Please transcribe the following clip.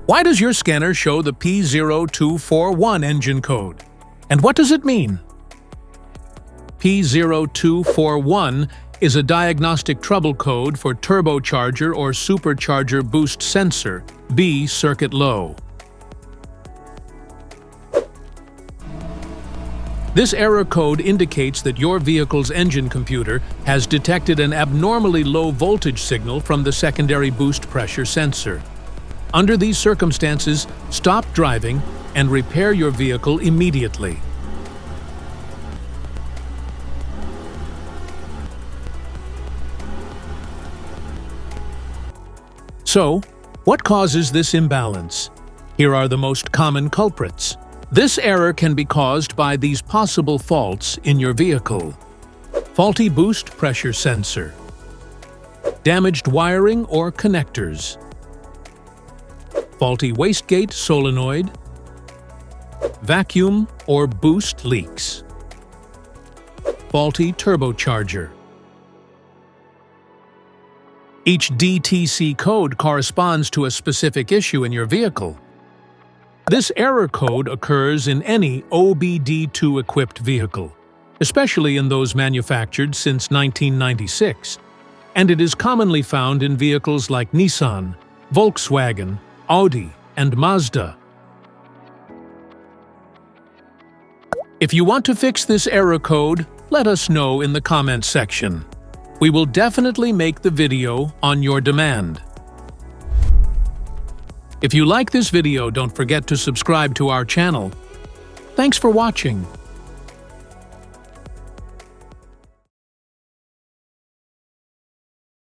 Why does your scanner show the P0241 engine code? And what does it mean? P0241 is a diagnostic trouble code for Turbocharger or Supercharger Boost Sensor, B circuit low. This error code indicates that your vehicle's engine computer has detected an abnormally low voltage signal from the secondary boost pressure sensor. Under these circumstances, stop driving and repair your vehicle immediately. So, what causes this imbalance? Here are the most common culprits. This error can be caused by these possible faults in your vehicle: faulty boost pressure sensor, damaged wiring or connectors, faulty wastegate solenoid, vacuum or boost leaks, faulty turbocharger. Each DTC code corresponds to a specific issue in your vehicle. This error code occurs in any OBD2-equipped vehicle, especially in those manufactured since 1996, and it is commonly found in vehicles like Nissan, Volkswagen, Audi, and Mazda. If you want to fix this error code, let us know in the comments section. We will definitely make the video on your demand. If you like this video, don't forget to subscribe to our channel. Thanks for watching.